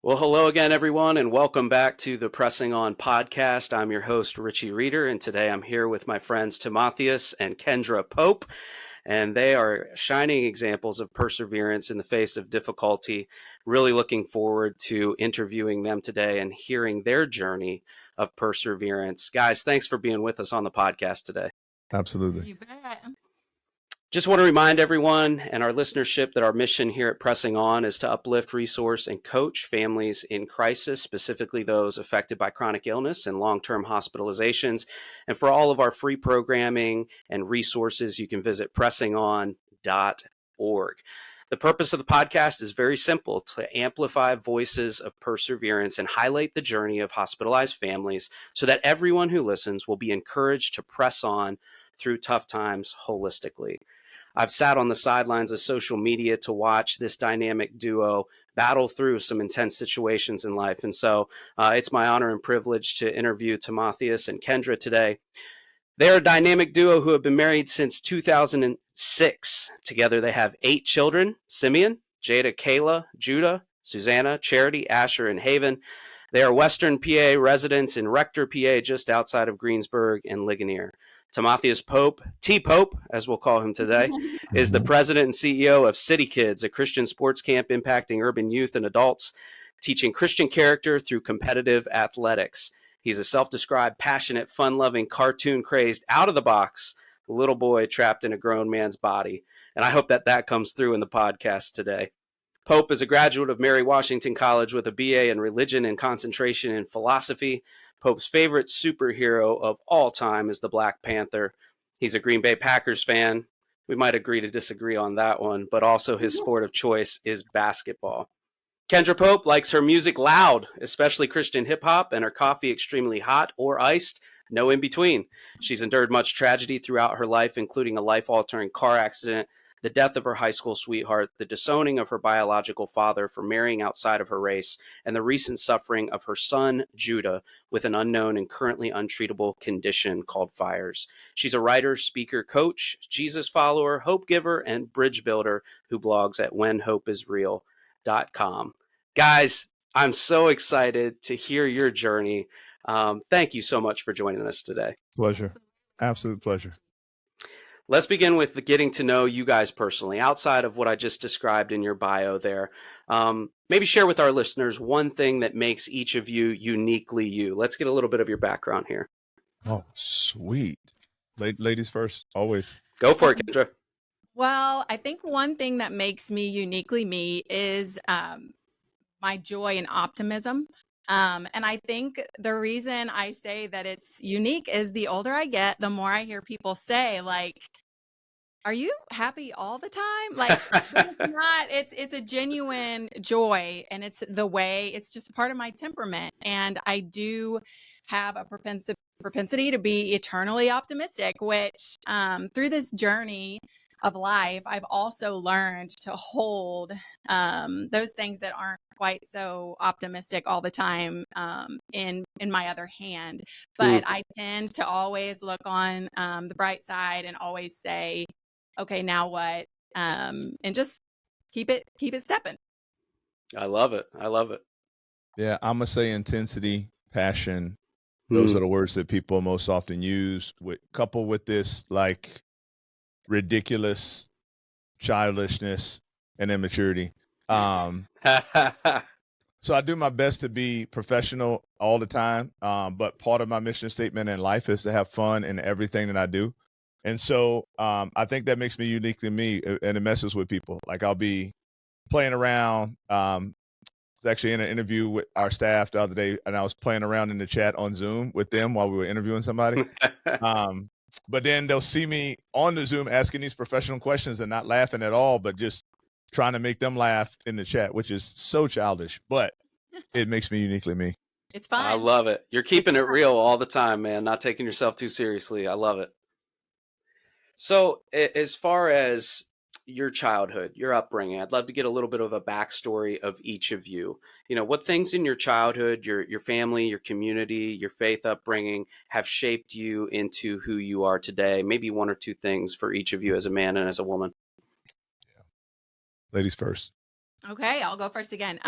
Well, hello again, everyone, and welcome back to the Pressing On podcast. I'm your host, Richie Reeder, and today I'm here with my friends Timotheus and Kendra Pope, and they are shining examples of perseverance in the face of difficulty. Really looking forward to interviewing them today and hearing their journey of perseverance. Guys, thanks for being with us on the podcast today. Absolutely. You bet. Just want to remind everyone and our listenership that our mission here at Pressing On is to uplift, resource, and coach families in crisis, specifically those affected by chronic illness and long-term hospitalizations. And for all of our free programming and resources, you can visit pressingon.org. The purpose of the podcast is very simple: to amplify voices of perseverance and highlight the journey of hospitalized families so that everyone who listens will be encouraged to press on through tough times holistically. I've sat on the sidelines of social media to watch this dynamic duo battle through some intense situations in life. And so it's my honor and privilege to interview Timotheus and Kendra today. They're a dynamic duo who have been married since 2006. Together they have 8 children: Simeon, Jada, Kayla, Judah, Susanna, Charity, Asher, and Haven. They are Western PA residents in Rector, PA, just outside of Greensburg and Ligonier. Timotheus Pope, TPope, as we'll call him today, is the president and CEO of Citikidz, a Christian sports camp impacting urban youth and adults, teaching Christian character through competitive athletics. He's a self-described, passionate, fun-loving, cartoon-crazed, out-of-the-box little boy trapped in a grown man's body. And I hope that comes through in the podcast today. Pope is a graduate of Mary Washington College with a BA in religion and concentration in philosophy. Pope's favorite superhero of all time is the Black Panther. He's a Green Bay Packers fan. We might agree to disagree on that one, but also his sport of choice is basketball. Kendra Pope likes her music loud, especially Christian hip hop, and her coffee extremely hot or iced, no in between. She's endured much tragedy throughout her life, including a life-altering car accident, the death of her high school sweetheart, the disowning of her biological father for marrying outside of her race, and the recent suffering of her son, Judah, with an unknown and currently untreatable condition called fires. She's a writer, speaker, coach, Jesus follower, hope giver, and bridge builder who blogs at whenhopeisreal.com. Guys, I'm so excited to hear your journey. Thank you so much for joining us today. Pleasure. Absolute pleasure. Let's begin with getting to know you guys personally, outside of what I just described in your bio there. Maybe share with our listeners one thing that makes each of you uniquely you. Let's get a little bit of your background here. Oh, sweet. Ladies first, always. Go for it, Kendra. Well, I think one thing that makes me uniquely me is my joy and optimism. And I think the reason I say that it's unique is the older I get, the more I hear people say, like, are you happy all the time? Like, it's a genuine joy, and it's just a part of my temperament. And I do have a propensity to be eternally optimistic, which through this journey of life, I've also learned to hold those things that aren't quite so optimistic all the time in my other hand. But I tend to always look on the bright side and always say, okay, now what? And just keep it stepping. I love it. Yeah, I'm going to say intensity, passion. Those are the words that people most often use, coupled with this like ridiculous childishness and immaturity. So I do my best to be professional all the time. But part of my mission statement in life is to have fun in everything that I do. And so I think that makes me uniquely me, and it messes with people. Like I'll be playing around. It's actually in an interview with our staff the other day, and I was playing around in the chat on Zoom with them while we were interviewing somebody. But then they'll see me on the Zoom asking these professional questions and not laughing at all, but just trying to make them laugh in the chat, which is so childish, but it makes me uniquely me. It's fun. I love it. You're keeping it real all the time, man. Not taking yourself too seriously. I love it. So as far as your childhood, your upbringing, I'd love to get a little bit of a backstory of each of you. You know, what things in your childhood, your family, your community, your faith upbringing have shaped you into who you are today? Maybe one or two things for each of you as a man and as a woman. Yeah. Ladies first. Okay, I'll go first again.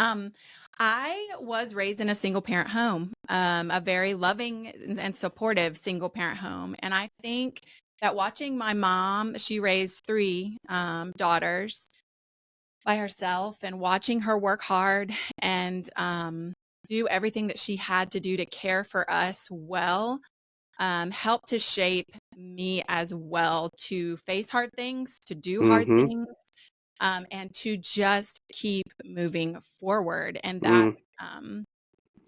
I was raised in a single parent home, a very loving and supportive single parent home. And I think that watching my mom, she raised three daughters by herself, and watching her work hard and do everything that she had to do to care for us well, helped to shape me as well to face hard things, to do hard Mm-hmm. things, and to just keep moving forward. And Mm.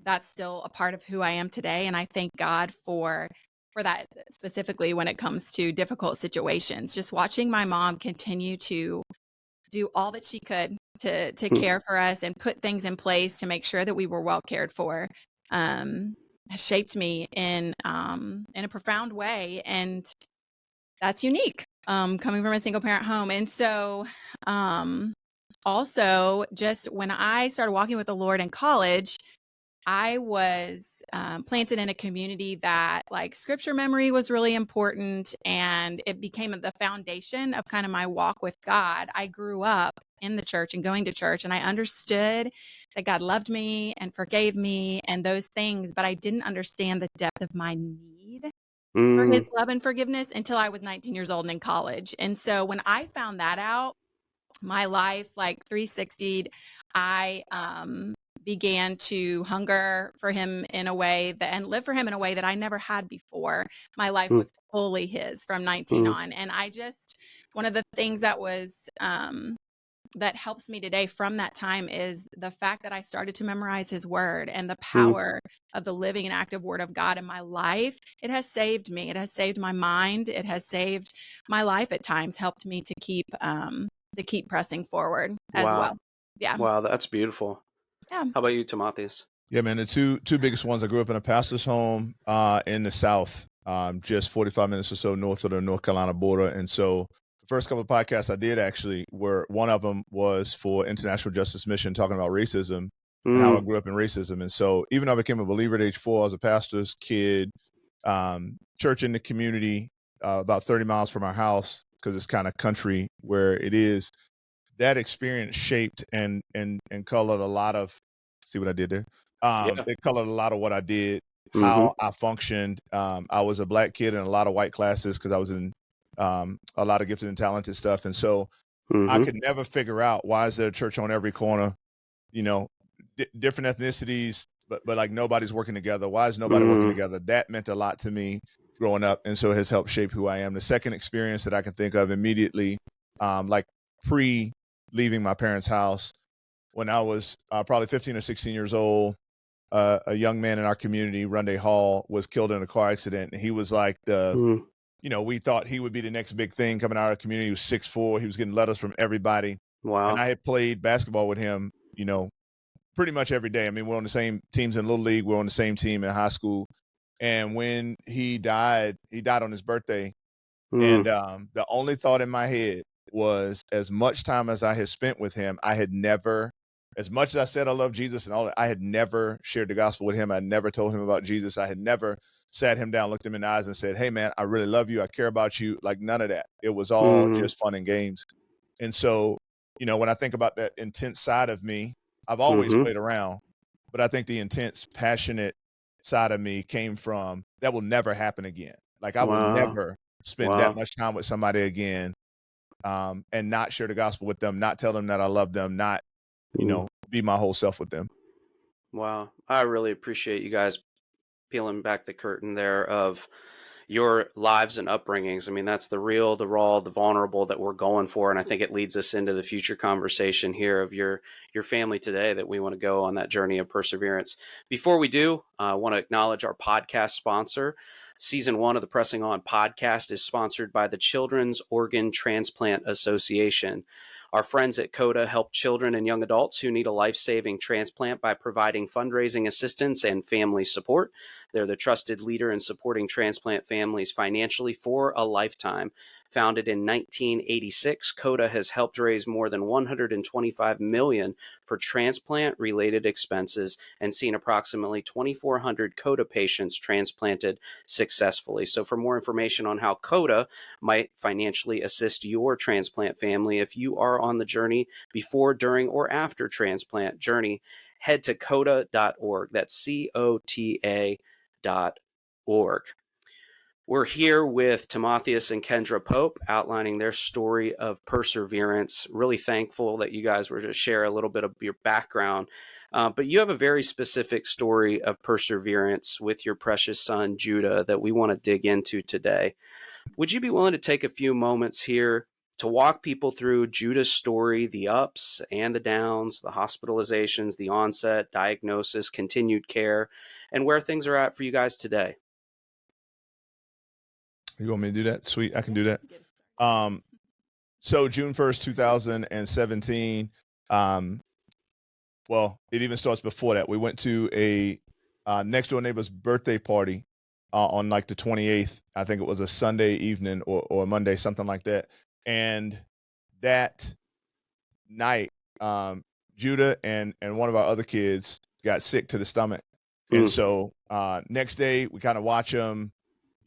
that's still a part of who I am today. And I thank God for that, specifically when it comes to difficult situations. Just watching my mom continue to do all that she could to Mm. care for us and put things in place to make sure that we were well cared for, has shaped me in a profound way. And that's unique, coming from a single parent home. And so, also, just when I started walking with the Lord in college, I was planted in a community that, like, scripture memory was really important, and it became the foundation of kind of my walk with God. I grew up in the church and going to church, and I understood that God loved me and forgave me and those things, but I didn't understand the depth of my need for his Mm. love and forgiveness until I was 19 years old and in college. And so when I found that out, my life like 360'd. I began to hunger for him in a way that, and live for him in a way that I never had before. My life Mm. was fully his from 19 Mm. on. And I just, one of the things that was, that helps me today from that time is the fact that I started to memorize his word and the Mm. power of the living and active word of God in my life. It has saved me. It has saved my mind. It has saved my life at times, helped me to keep pressing forward as Wow. well. Yeah. Wow, that's beautiful. Yeah. How about you, Timotheus? Yeah, man. The two biggest ones. I grew up in a pastor's home in the South, just 45 minutes or so north of the North Carolina border. And so the first couple of podcasts I did actually were, one of them was for International Justice Mission, talking about racism and how I Mm. grew up in racism. And so even though I became a believer at age 4, I was a pastor's kid, church in the community, about 30 miles from our house, because it's kind of country where it is. That experience shaped and colored a lot of, see what I did there? Yeah. It colored a lot of what I did, Mm-hmm. how I functioned. I was a black kid in a lot of white classes because I was in a lot of gifted and talented stuff. And so I Mm-hmm. could never figure out, why is there a church on every corner, you know, different ethnicities, but like nobody's working together. Why is nobody working Mm. together? That meant a lot to me growing up. And so it has helped shape who I am. The second experience that I can think of immediately, like pre leaving my parents' house, when I was probably 15 or 16 years old, a young man in our community, Runday Hall, was killed in a car accident. And he was like Mm. we thought he would be the next big thing coming out of the community. He was 6'4". He was getting letters from everybody. And Wow. I had played basketball with him, pretty much every day. I mean, we're on the same teams in Little League. We're on the same team in high school. And when he died on his birthday. And Mm. the only thought in my head was, as much time as I had spent with him, I had never, as much as I said I love Jesus and all that, I had never shared the gospel with him. I never told him about Jesus. I had never sat him down, looked him in the eyes and said, hey, man, I really love you. I care about you. Like, none of that. It was all Mm. just fun and games. And so, when I think about that intense side of me, I've always Mm-hmm. played around, but I think the intense, passionate side of me came from, that will never happen again. Like, I will Wow. never spend that Wow. much time with somebody again, and not share the gospel with them, not tell them that I love them, not, Mm. be my whole self with them. Wow. I really appreciate you guys peeling back the curtain there of your lives and upbringings. I mean, that's the real, the raw, the vulnerable that we're going for. And I think it leads us into the future conversation here of your family today, that we want to go on that journey of perseverance. Before we do, I want to acknowledge our podcast sponsor. Season 1 of the Pressing On podcast is sponsored by the Children's Organ Transplant Association. Our friends at CODA help children and young adults who need a life-saving transplant by providing fundraising assistance and family support. They're the trusted leader in supporting transplant families financially for a lifetime. Founded in 1986, CODA has helped raise more than $125 million for transplant-related expenses and seen approximately 2,400 CODA patients transplanted successfully. So for more information on how CODA might financially assist your transplant family, if you are on the journey before, during, or after transplant journey, head to COTA.org. That's COTA.org. We're here with Timotheus and Kendra Pope outlining their story of perseverance. Really thankful that you guys were to share a little bit of your background. But you have a very specific story of perseverance with your precious son, Judah, that we want to dig into today. Would you be willing to take a few moments here to walk people through Judah's story, the ups and the downs, the hospitalizations, the onset, diagnosis, continued care, and where things are at for you guys today? You want me to do that? Sweet, I can do that. So June 1st, 2017, well, it even starts before that. We went to a next door neighbor's birthday party on like the 28th. I think it was a Sunday evening or a Monday, something like that. And that night, Judah and one of our other kids got sick to the stomach. And so next day we kind of watch them,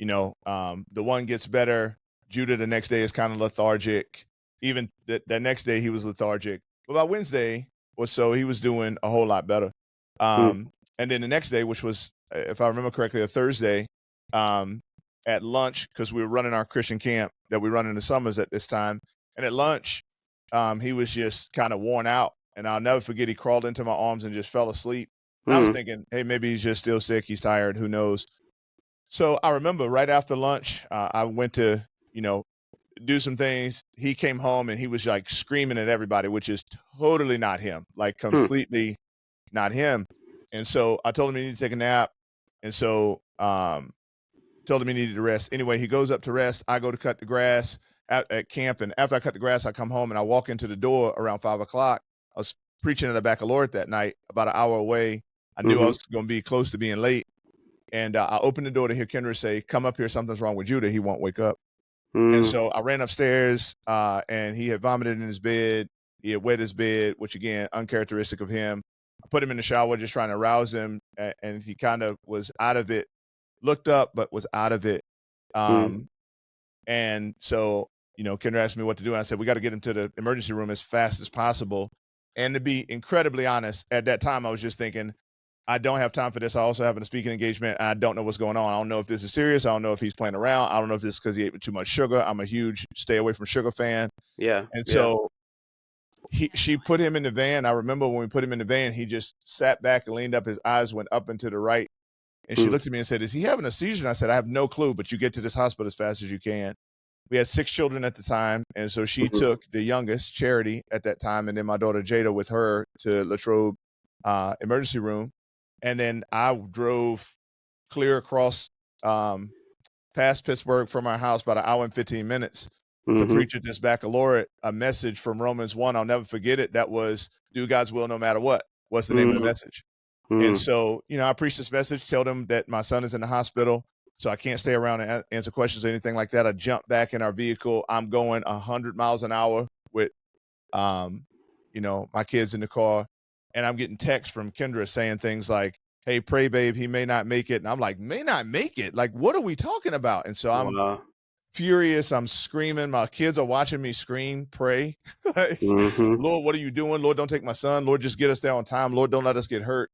the one gets better. Judah the next day is kind of lethargic. Even the next day he was lethargic. But by Wednesday or so, he was doing a whole lot better. And then the next day, which was, if I remember correctly, a Thursday, at lunch, because we were running our Christian camp that we run in the summers at this time. And at lunch, he was just kind of worn out. And I'll never forget, he crawled into my arms and just fell asleep. And I was thinking, hey, maybe he's just still sick. He's tired. Who knows? So I remember right after lunch, I went to, do some things. He came home and he was like screaming at everybody, which is totally not him, like completely not him. And so I told him he needed to take a nap. And so told him he needed to rest. Anyway, he goes up to rest. I go to cut the grass at camp. And after I cut the grass, I come home and I walk into the door around 5 o'clock. I was preaching at a baccalaureate that night, about an hour away. I knew I was going to be close to being late. And I opened the door to hear Kendra say, "Come up here. Something's wrong with Judah. He won't wake up." And so I ran upstairs and he had vomited in his bed. He had wet his bed, which again, uncharacteristic of him. I put him in the shower, just trying to rouse him. And he kind of was out of it, looked up, but was out of it. And so, Kendra asked me what to do. And I said, we got to get him to the emergency room as fast as possible. And to be incredibly honest, at that time, I was just thinking, I don't have time for this. I also have a speaking engagement. And I don't know what's going on. I don't know if this is serious. I don't know if he's playing around. I don't know if this is because he ate too much sugar. I'm a huge stay away from sugar fan. Yeah. And so she put him in the van. I remember when we put him in the van, he just sat back and leaned up. His eyes went up and to the right. And she looked at me and said, "Is he having a seizure?" And I said, "I have no clue, but you get to this hospital as fast as you can." We had 6 children at the time. And so she took the youngest, Charity, at that time, and then my daughter Jada with her to Latrobe emergency room. And then I drove clear across past Pittsburgh from our house about an hour and 15 minutes to preach at this baccalaureate, a message from Romans 1. I'll never forget it. That was, do God's will no matter what. What's the name of the message? And so, I preached this message, tell them that my son is in the hospital, so I can't stay around and answer questions or anything like that. I jumped back in our vehicle. I'm going 100 miles an hour with, my kids in the car. And I'm getting texts from Kendra saying things like, "Hey, pray, babe, he may not make it." And I'm like, may not make it? Like, what are we talking about? And so I'm furious. I'm screaming. My kids are watching me scream, pray. Like, Lord, what are you doing? Lord, don't take my son. Lord, just get us there on time. Lord, don't let us get hurt.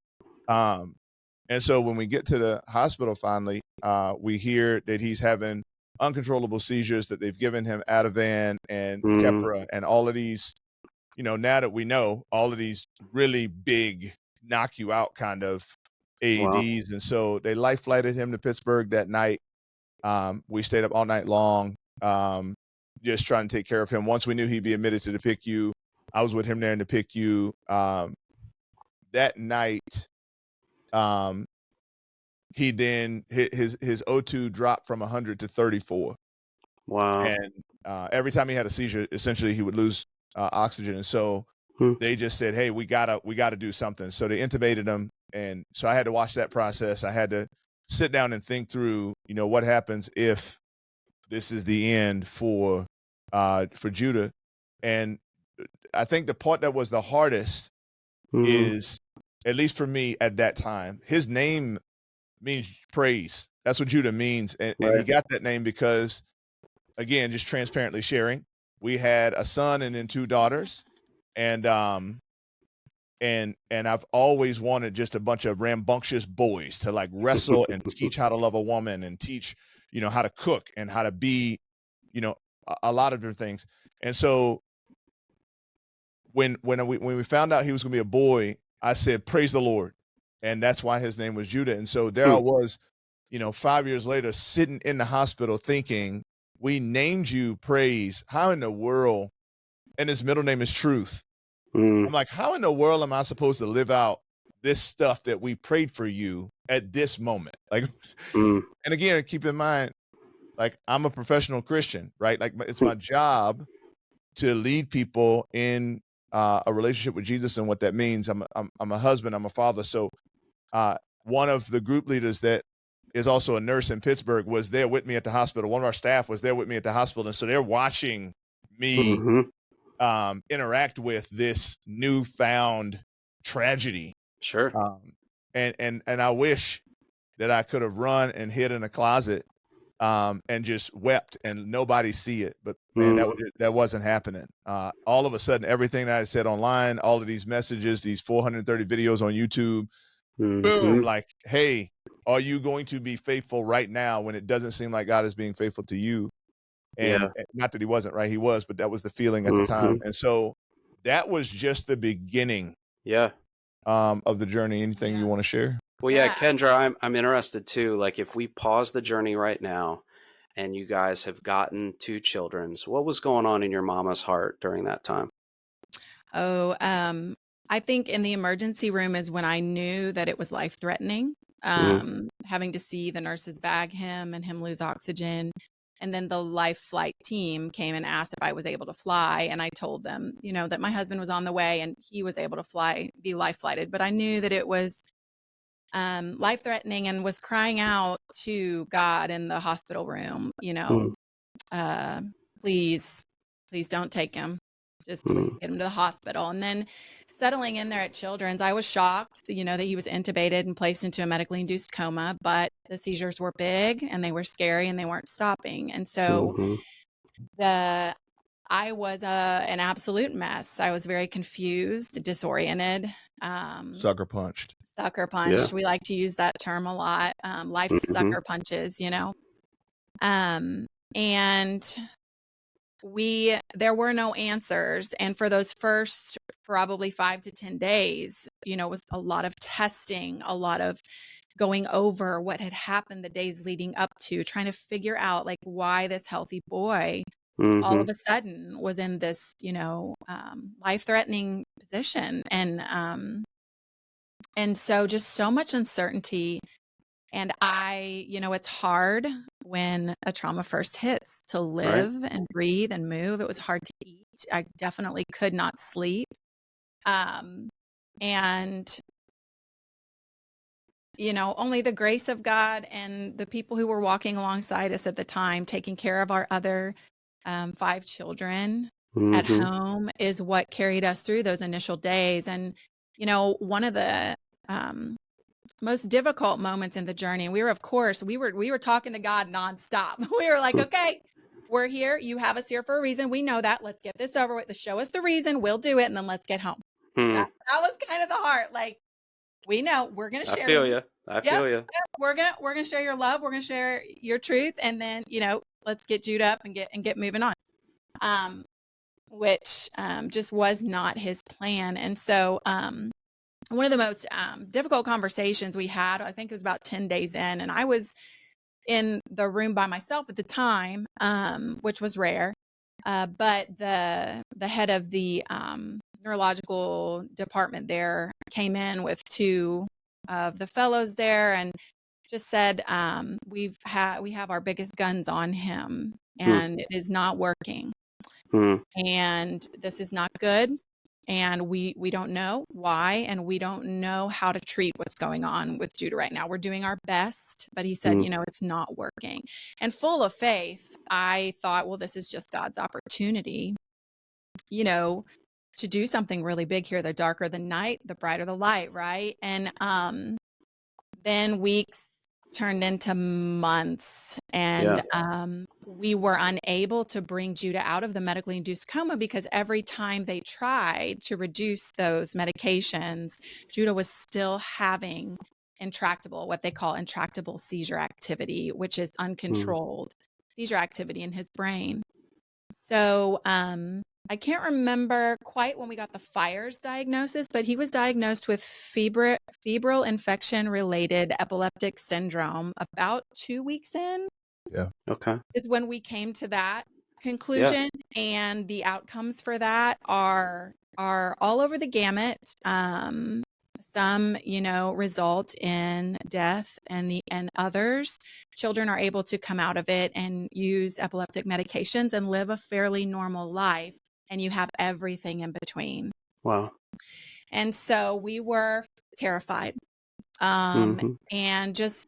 And so when we get to the hospital finally, we hear that he's having uncontrollable seizures, that they've given him Ativan and Keppra and all of these, now that we know, all of these really big knock you out kind of AEDs. And so they life flighted him to Pittsburgh that night. We stayed up all night long, just trying to take care of him. Once we knew he'd be admitted to the PICU, I was with him there in the PICU. That night, he then his O2 dropped from 100 to 34. Wow. And every time he had a seizure, essentially he would lose oxygen. And so they just said, "Hey, we gotta do something." So they intubated him. And so I had to watch that process. I had to sit down and think through, what happens if this is the end for Judah. And I think the part that was the hardest is, at least for me at that time, his name means praise. That's what Judah means. And he got that name because, again, just transparently sharing, we had a son and then 2 daughters. And and I've always wanted just a bunch of rambunctious boys to like wrestle and teach how to love a woman and teach, how to cook and how to be, a lot of different things. And so when we found out he was going to be a boy, I said, praise the Lord. And that's why his name was Judah. And so there I was, 5 years later, sitting in the hospital thinking, we named you Praise. How in the world? And his middle name is Truth. I'm like, how in the world am I supposed to live out this stuff that we prayed for you at this moment? Like, and again, keep in mind, like, I'm a professional Christian, right? Like, it's my job to lead people in a relationship with Jesus and what that means. I'm a husband, I'm a father. So one of the group leaders that is also a nurse in Pittsburgh was there with me at the hospital. One of our staff was there with me at the hospital. And so they're watching me interact with this newfound tragedy. Sure. And I wish that I could have run and hid in a closet and just wept and nobody see it. But man, that wasn't happening. All of a sudden, everything that I said online, all of these messages, these 430 videos on YouTube, boom, like, hey, are you going to be faithful right now when it doesn't seem like God is being faithful to you? And not that he wasn't, right? He was, but that was the feeling at the time. And so that was just the beginning of the journey. Anything you want to share? Well, Kendra, I'm interested too. Like, if we pause the journey right now and you guys have gotten 2 children, what was going on in your mama's heart during that time? I think in the emergency room is when I knew that it was life-threatening. Having to see the nurses bag him and him lose oxygen. And then the life flight team came and asked if I was able to fly. And I told them, that my husband was on the way and he was able to be life flighted. But I knew that it was life-threatening and was crying out to God in the hospital room, please don't take him. Just please get him to the hospital. And then settling in there at Children's, I was shocked, that he was intubated and placed into a medically induced coma, but the seizures were big and they were scary and they weren't stopping. And so I was an absolute mess. I was very confused, disoriented. Sucker punched. Yeah. We like to use that term a lot. Life sucker punches, and there were no answers. And for those first probably 5 to 10 days, it was a lot of testing, a lot of going over what had happened the days leading up to, trying to figure out like why this healthy boy all of a sudden was in this, life-threatening position. And so just so much uncertainty. And it's hard when a trauma first hits to live and breathe and move. It was hard to eat. I definitely could not sleep. And, only the grace of God and the people who were walking alongside us at the time, taking care of our other 5 children at home is what carried us through those initial days. And, one of the most difficult moments in the journey, and we were talking to God nonstop. We were like, okay, we're here. You have us here for a reason. We know that. Let's get this over with. Show us the reason. We'll do it. And then let's get home. That was kind of the heart. Like, we know we're going to share. I feel you. I feel you. We're going to share your love. We're going to share your truth. And then, let's get Jude up and get moving on. Which just was not his plan. And so one of the most difficult conversations we had, I think it was about 10 days in, and I was in the room by myself at the time, which was rare. But the head of the neurological department there came in with 2 of the fellows there and just said, we have our biggest guns on him and it is not working. And this is not good. And we don't know why, and we don't know how to treat what's going on with Judah right now. We're doing our best, but he said, it's not working. And full of faith, I thought, well, this is just God's opportunity, to do something really big here. The darker the night, the brighter the light, right? And then weeks turned into months. Yeah. And we were unable to bring Judah out of the medically induced coma because every time they tried to reduce those medications, Judah was still having what they call intractable seizure activity, which is uncontrolled seizure activity in his brain. So I can't remember quite when we got the Fires diagnosis, but he was diagnosed with febrile infection-related epileptic syndrome about 2 weeks in. Yeah. Okay. Is when we came to that Yeah. conclusion, and the outcomes for that are all over the gamut. Some, result in death, and others, children are able to come out of it and use epileptic medications and live a fairly normal life, and you have everything in between. Wow. And so we were terrified, Mhm. and just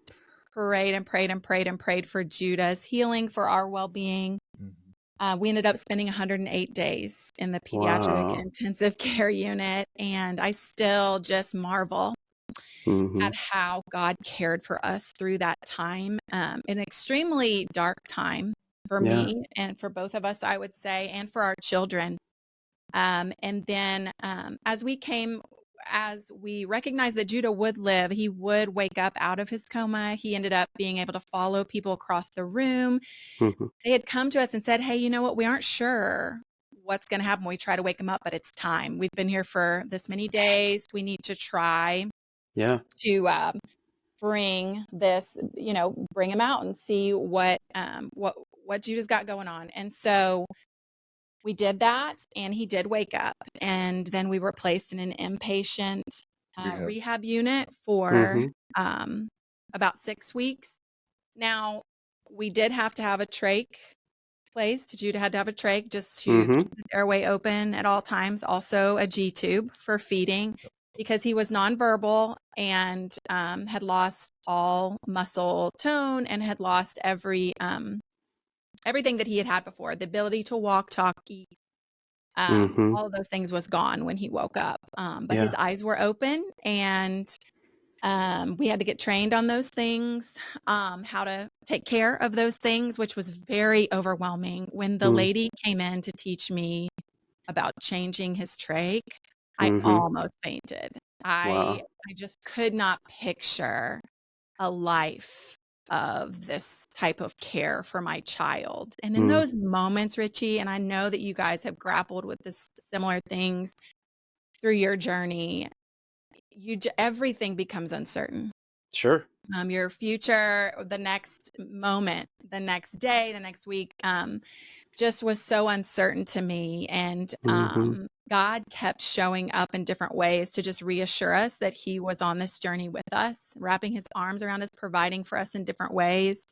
prayed and prayed and prayed and prayed for Judah's healing, for our well-being. We ended up spending 108 days in the pediatric Wow. intensive care unit, and I still just marvel Mhm. at how God cared for us through that time, an extremely dark time for Yeah. me and for both of us, I would say, and for our children. And then as we recognized that Judah would live, he would wake up out of his coma. He ended up being able to follow people across the room. Mhm. They had come to us and said, hey, you know what? We aren't sure what's going to happen when we try to wake him up, but it's time. We've been here for this many days. We need to try Yeah. to bring him out and see what Judah's got going on. And so we did that, and he did wake up. And then we were placed in an inpatient rehab unit for about 6 weeks. Now, we did have to have a trach placed. Judah had to have a trach just to keep his airway open at all times. Also a G-tube for feeding, because he was nonverbal and had lost all muscle tone and had lost everything that he had before. The ability to walk, talk, eat. All of those things was gone when he woke up. But his eyes were open, and we had to get trained on those things, how to take care of those things, which was very overwhelming. When the lady came in to teach me about changing his trach, I almost fainted. I just could not picture a life of this type of care for my child. And in those moments, Richie, and I know that you guys have grappled with this similar things through your journey, everything becomes uncertain. Sure. Your future, the next moment, the next day, the next week, just was so uncertain to me. And God kept showing up in different ways to just reassure us that he was on this journey with us, wrapping his arms around us, providing for us in different ways.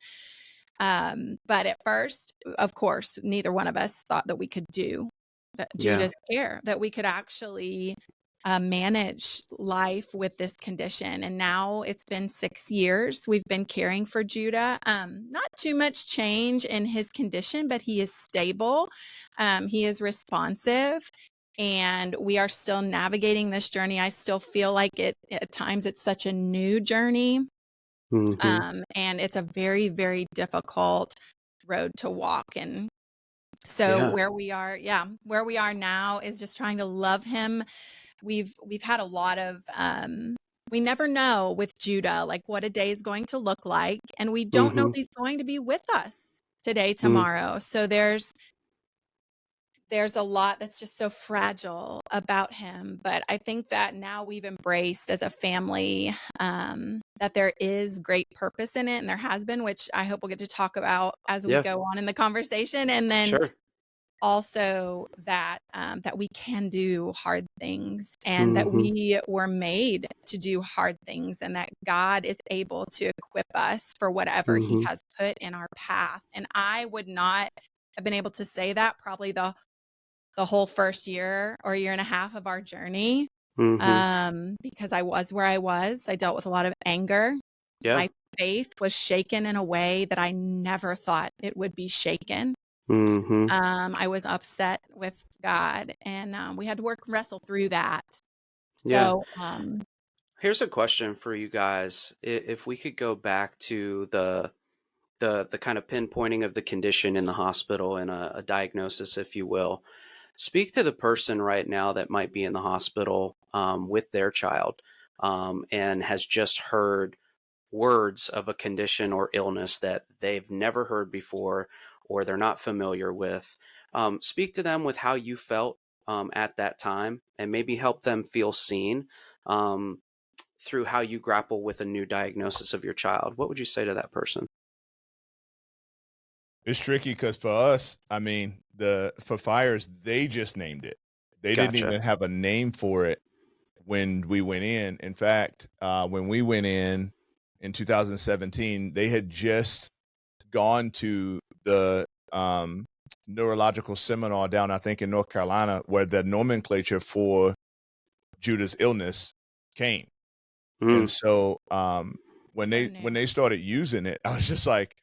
But at first, of course, neither one of us thought that we could do Judah's care, that we could actually manage life with this condition. And now it's been 6 years. We've been caring for Judah. Not too much change in his condition, but he is stable. He is responsive. And we are still navigating this journey. I still feel like at times it's such a new journey. And it's a very, very difficult road to walk. And so where we are now is just trying to love him. We've had a lot of we never know with Judah, like what a day is going to look like. And we don't know if he's going to be with us today, tomorrow. So there's a lot that's just so fragile about him. But I think that now we've embraced as a family that there is great purpose in it. And there has been, which I hope we'll get to talk about as we go on in the conversation. And then also that we can do hard things, and that we were made to do hard things, and that God is able to equip us for whatever he has put in our path. And I would not have been able to say that probably the whole first year or year and a half of our journey, because I was where I was. I dealt with a lot of anger. My faith was shaken in a way that I never thought it would be shaken. I was upset with God, and we had to wrestle through that. So Here's a question for you guys. If we could go back to the kind of pinpointing of the condition in the hospital and a diagnosis, if you will, speak to the person right now that might be in the hospital with their child and has just heard words of a condition or illness that they've never heard before or they're not familiar with. Speak to them with how you felt at that time and maybe help them feel seen through how you grapple with a new diagnosis of your child. What would you say to that person? It's tricky because for us, I mean, for fires, they just named it. They didn't Gotcha. even have a name for it when we went in. In fact, when we went in 2017, they had just gone to the neurological seminar down, I think, in North Carolina, where the nomenclature for Judah's illness came. And so when they started using it, I was just like,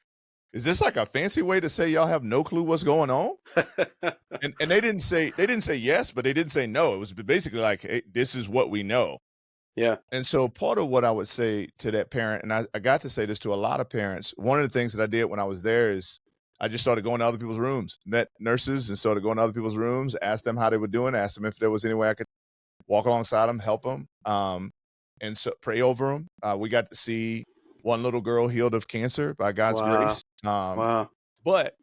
is this like a fancy way to say y'all have no clue what's going on? And they didn't say yes, but they didn't say no. It was basically like, hey, this is what we know. Yeah. And so part of what I would say to that parent, and I got to say this to a lot of parents, one of the things that I did when I was there is I just started going to other people's rooms, met nurses and started going to other people's rooms, asked them how they were doing, asked them if there was any way I could walk alongside them, help them, and so pray over them. We got to see one little girl healed of cancer by God's grace. Wow. But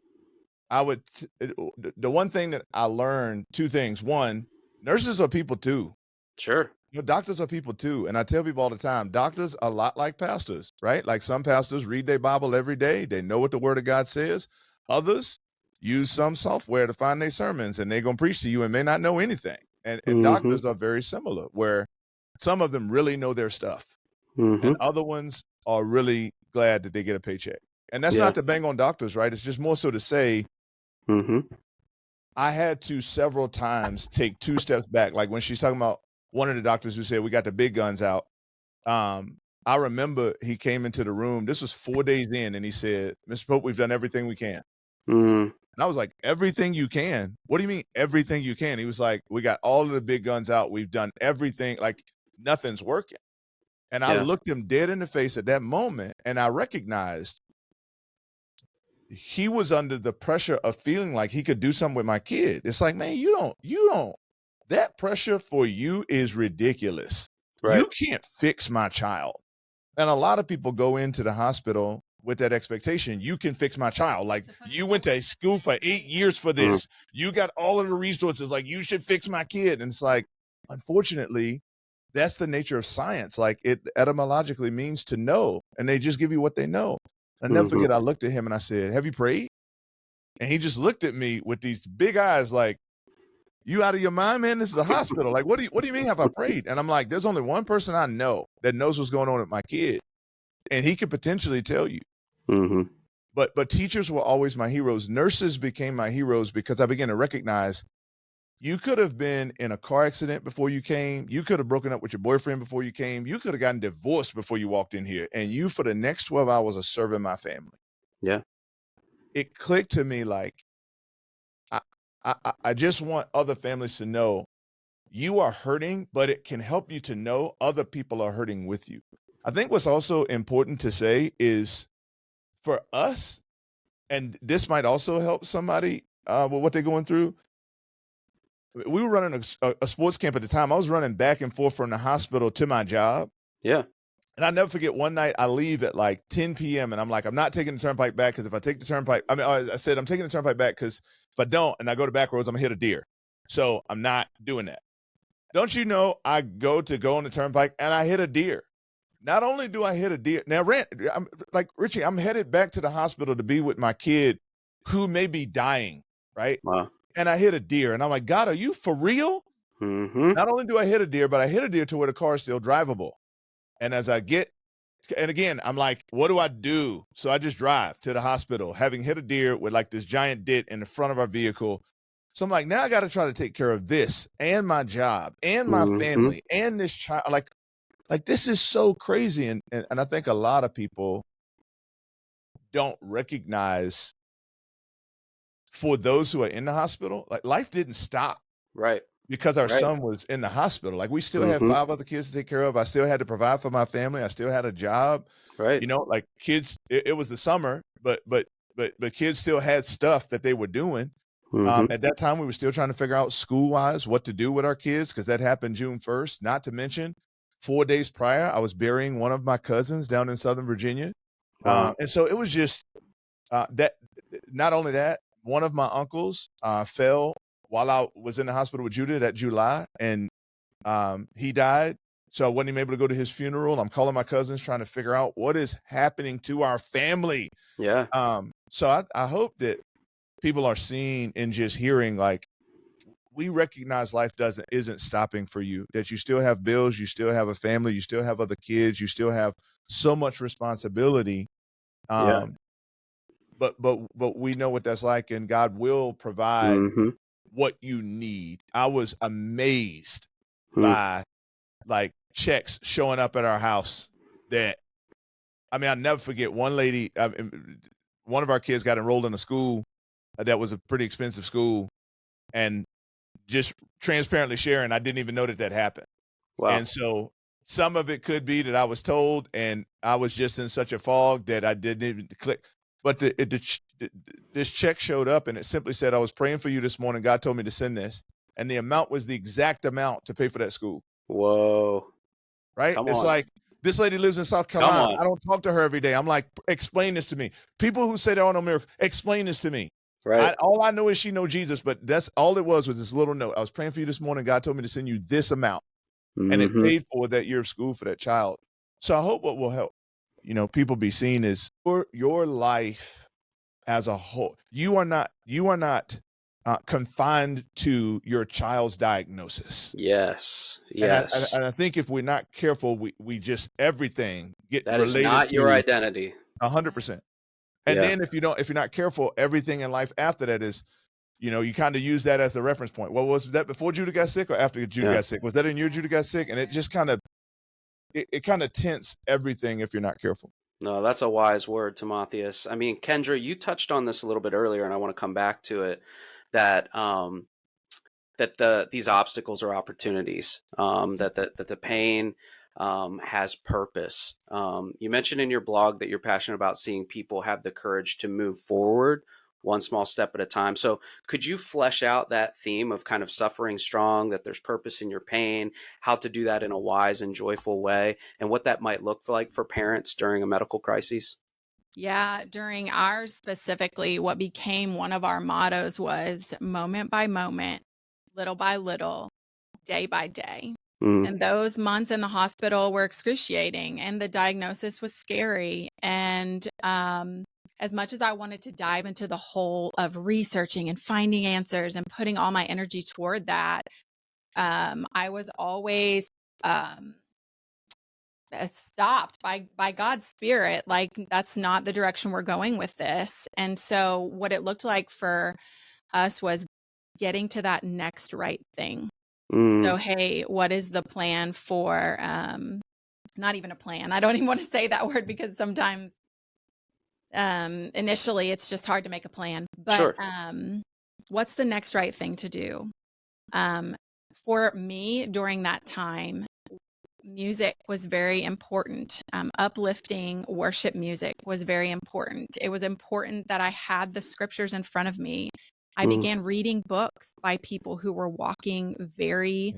the one thing that I learned, two things. One, nurses are people too. Sure. Doctors are people too. And I tell people all the time, doctors are a lot like pastors, right? Like some pastors read their Bible every day. They know what the word of God says. Others use some software to find their sermons and they're going to preach to you and may not know anything. And doctors are very similar, where some of them really know their stuff and other ones are really glad that they get a paycheck. And that's not to bang on doctors, right? It's just more so to say, I had to several times take 2 steps back. Like when she's talking about one of the doctors who said, we got the big guns out. I remember he came into the room. This was 4 days in, and he said, Mr. Pope, we've done everything we can. And I was like, everything you can? What do you mean everything you can? He was like, we got all of the big guns out. We've done everything. Like nothing's working. And I looked him dead in the face at that moment, and I recognized he was under the pressure of feeling like he could do something with my kid. It's like, man, you don't, that pressure for you is ridiculous. Right. You can't fix my child. And a lot of people go into the hospital with that expectation. You can fix my child. Like you went to school for 8 years for this. You got all of the resources. Like you should fix my kid. And it's like, unfortunately, that's the nature of science. Like it etymologically means to know. And they just give you what they know. I never forget, I looked at him and I said, have you prayed? And he just looked at me with these big eyes like, you out of your mind, man? This is a hospital. Like, what do you mean have I prayed? And I'm like, there's only one person I know that knows what's going on with my kid. And he could potentially tell you. But teachers were always my heroes. Nurses became my heroes because I began to recognize you could have been in a car accident before you came. You could have broken up with your boyfriend before you came. You could have gotten divorced before you walked in here. And you, for the next 12 hours, are serving my family. Yeah. It clicked to me like, I just want other families to know you are hurting, but it can help you to know other people are hurting with you. I think what's also important to say is for us, and this might also help somebody with what they're going through. We were running a sports camp at the time. I was running back and forth from the hospital to my job. Yeah. And I never forget, one night I leave at like 10 p.m. and I'm like, I'm not taking the turnpike back because if I take the turnpike, I said, I'm taking the turnpike back because if I don't and I go to back roads, I'm going to hit a deer. So I'm not doing that. Don't you know, I go on the turnpike and I hit a deer. Not only do I hit a deer, now, I'm like, Richie, I'm headed back to the hospital to be with my kid who may be dying, right? Wow. And I hit a deer and I'm like, God, are you for real? Not only do I hit a deer, but I hit a deer to where the car is still drivable. And as I get, and again, I'm like, what do I do? So I just drive to the hospital, having hit a deer with like this giant dent in the front of our vehicle. So I'm like, now I got to try to take care of this and my job and my family and this child. Like this is so crazy. And I think a lot of people don't recognize, for those who are in the hospital, like life didn't stop. Right. because our Right. son was in the hospital. Like, we still had Mm-hmm. 5 other kids to take care of. I still had to provide for my family. I still had a job. Right. Like, kids, it was the summer, but kids still had stuff that they were doing. Mm-hmm. At that time, we were still trying to figure out school-wise what to do with our kids, because that happened June 1st. Not to mention, 4 days prior, I was burying one of my cousins down in Southern Virginia. Wow. And so it was just that. Not only that, one of my uncles fell while I was in the hospital with Judah that July, and he died. So I wasn't even able to go to his funeral. I'm calling my cousins, trying to figure out what is happening to our family. Yeah. So I hope that people are seeing and just hearing, like, we recognize life isn't stopping for you, that you still have bills, you still have a family, you still have other kids, you still have so much responsibility. Yeah. But we know what that's like, and God will provide Mm-hmm. what you need. I was amazed Mm. by, like, checks showing up at our house that, I mean, I'll never forget one lady. One of our kids got enrolled in a school that was a pretty expensive school, and just transparently sharing, I didn't even know that happened. Wow. And so some of it could be that I was told, and I was just in such a fog that I didn't even click. But this check showed up, and it simply said, "I was praying for you this morning. God told me to send this." And the amount was the exact amount to pay for that school. Whoa. Right? Come It's on. like, this lady lives in South Come Carolina. on. I don't talk to her every day. I'm like, explain this to me. People who say there are no miracles, explain this to me. Right. All I know is she knows Jesus, but that's all it was this little note. I was praying for you this morning. God told me to send you this amount, and it Mm-hmm. paid for that year of school for that child. So I hope what will help, people be seen is your life as a whole. You are not confined to your child's diagnosis. Yes. And Yes. I think if we're not careful, we just, everything get That is related not your to identity. 100%. And Yeah. then if you're not careful, everything in life after that is, you kind of use that as the reference point. Well, was that before Judah got sick or after Judah Yeah. got sick? Was that in your Judah got sick? And it just kind of, it kind of tints everything if you're not careful. No, that's a wise word, Timotheus. I mean, Kendra, you touched on this a little bit earlier, and I want to come back to it. That these obstacles are opportunities. That the pain has purpose. You mentioned in your blog that you're passionate about seeing people have the courage to move forward one small step at a time. So could you flesh out that theme of kind of suffering strong, that there's purpose in your pain, how to do that in a wise and joyful way, and what that might look like for parents during a medical crisis? Yeah, during ours specifically, what became one of our mottos was moment by moment, little by little, day by day. Mm. And those months in the hospital were excruciating, and the diagnosis was scary. And as much as I wanted to dive into the whole of researching and finding answers and putting all my energy toward that, I was always stopped by God's Spirit. Like, that's not the direction we're going with this. And so what it looked like for us was getting to that next right thing. So, Mm. hey, what is the plan for, not even a plan. I don't even want to say that word, because sometimes initially it's just hard to make a plan. But Sure. what's the next right thing to do? For me, during that time, music was very important. Uplifting worship music was very important. It was important that I had the scriptures in front of me. I Mm. began reading books by people who were walking very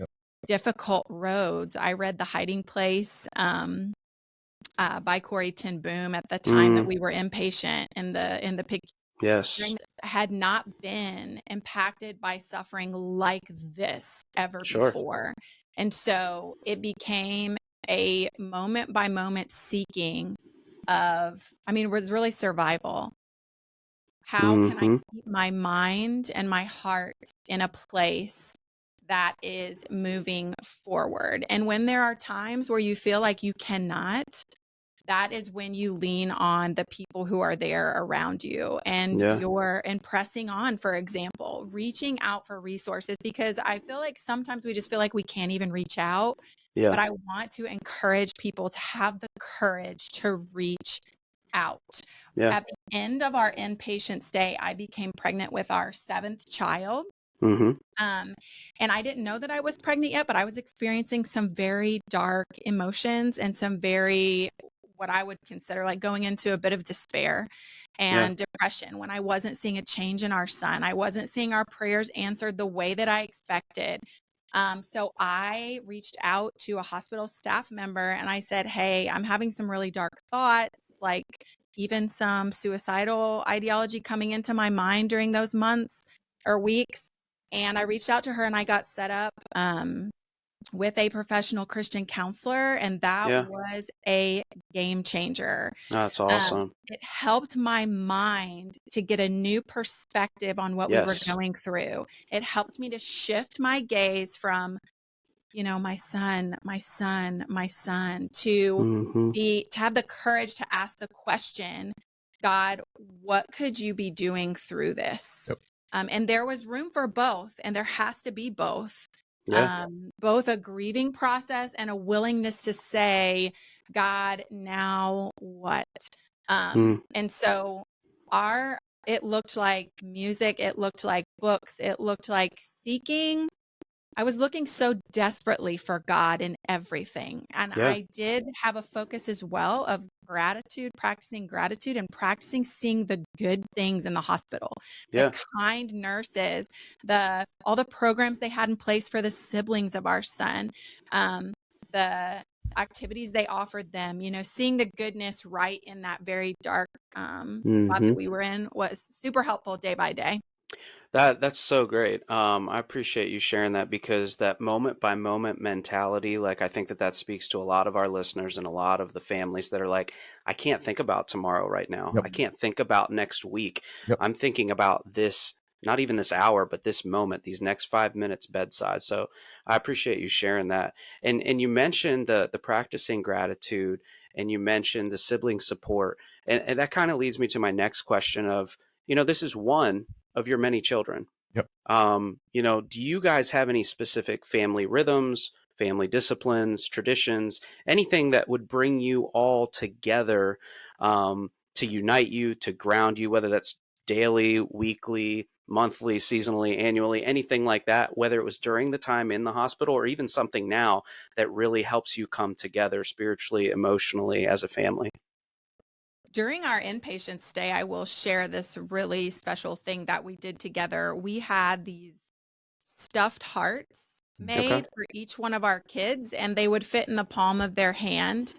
difficult roads. I read The Hiding Place by Corrie ten Boom at the time that we were inpatient in the PIC. Yes. Had not been impacted by suffering like this ever Sure. before. And so it became a moment by moment seeking of, it was really survival. How can I keep my mind and my heart in a place that is moving forward? And when there are times where you feel like you cannot, that is when you lean on the people who are there around you, and and pressing on, for example, reaching out for resources, because I feel like sometimes we just feel like we can't even reach out. Yeah. But I want to encourage people to have the courage to reach out. Yeah. At the end of our inpatient stay, I became pregnant with our 7th child. Mm-hmm. And I didn't know that I was pregnant yet, but I was experiencing some very dark emotions and some very, what I would consider like going into a bit of despair Yeah. and depression when I wasn't seeing a change in our son. I wasn't seeing our prayers answered the way that I expected. So I reached out to a hospital staff member and I said, hey, I'm having some really dark thoughts, like even some suicidal ideology coming into my mind during those months or weeks. And I reached out to her and I got set up with a professional Christian counselor, and that Yeah. was a game changer. That's awesome. It helped my mind to get a new perspective on what we were Yes. going through. It helped me to shift my gaze from, my son, my son, my son, Mm-hmm. to have the courage to ask the question, God, what could you be doing through this? Yep. And there was room for both, and there has to be both. Yeah. Both a grieving process and a willingness to say, God, now what? Mm. And so it looked like music, it looked like books, it looked like seeking. I was looking so desperately for God in everything. And Yeah. I did have a focus as well of practicing gratitude and practicing seeing the good things in the hospital, the Yeah. kind nurses, all the programs they had in place for the siblings of our son, the activities they offered them, seeing the goodness right in that very dark spot Mm-hmm. that we were in was super helpful day by day. That's so great. I appreciate you sharing that, because that moment by moment mentality, like, I think that speaks to a lot of our listeners and a lot of the families that are like, I can't think about tomorrow right now. Yep. I can't think about next week. Yep. I'm thinking about this, not even this hour, but this moment, these next 5 minutes bedside. So I appreciate you sharing that. And you mentioned the practicing gratitude, and you mentioned the sibling support. And that kind of leads me to my next question of, this is one of your many children. Yep. Do you guys have any specific family rhythms, family disciplines, traditions, anything that would bring you all together, to unite you, to ground you, whether that's daily, weekly, monthly, seasonally, annually, anything like that, whether it was during the time in the hospital or even something now that really helps you come together spiritually, emotionally as a family? During our inpatient stay, I will share this really special thing that we did together. We had these stuffed hearts Okay. made for each one of our kids, and they would fit in the palm of their hand.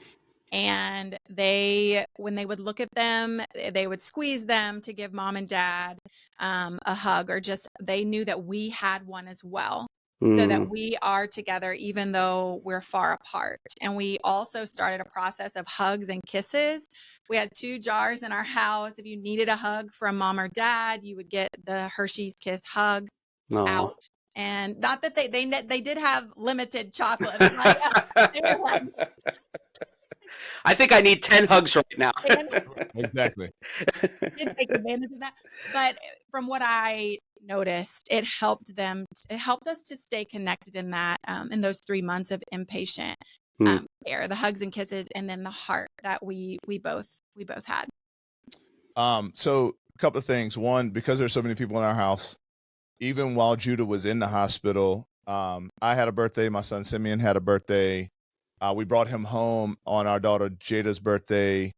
And when they would look at them, they would squeeze them to give mom and dad a hug, or just they knew that we had one as well. So that Mm, we are together even though we're far apart. And we also started a process of hugs and kisses. We had 2 jars in our house. If you needed a hug from mom or dad, you would get the Hershey's Kiss hug no. out. And not that they did have limited chocolate, but they were like, I think I need 10 hugs right now. and Exactly. did take advantage of that. But from what I noticed, it helped us to stay connected in those 3 months of inpatient Hmm. care, the hugs and kisses, and then the heart that we both had. So a couple of things. One, because there's so many people in our house, even while Judah was in the hospital, I had a birthday. My son Simeon had a birthday. We brought him home on our daughter Jada's birthday.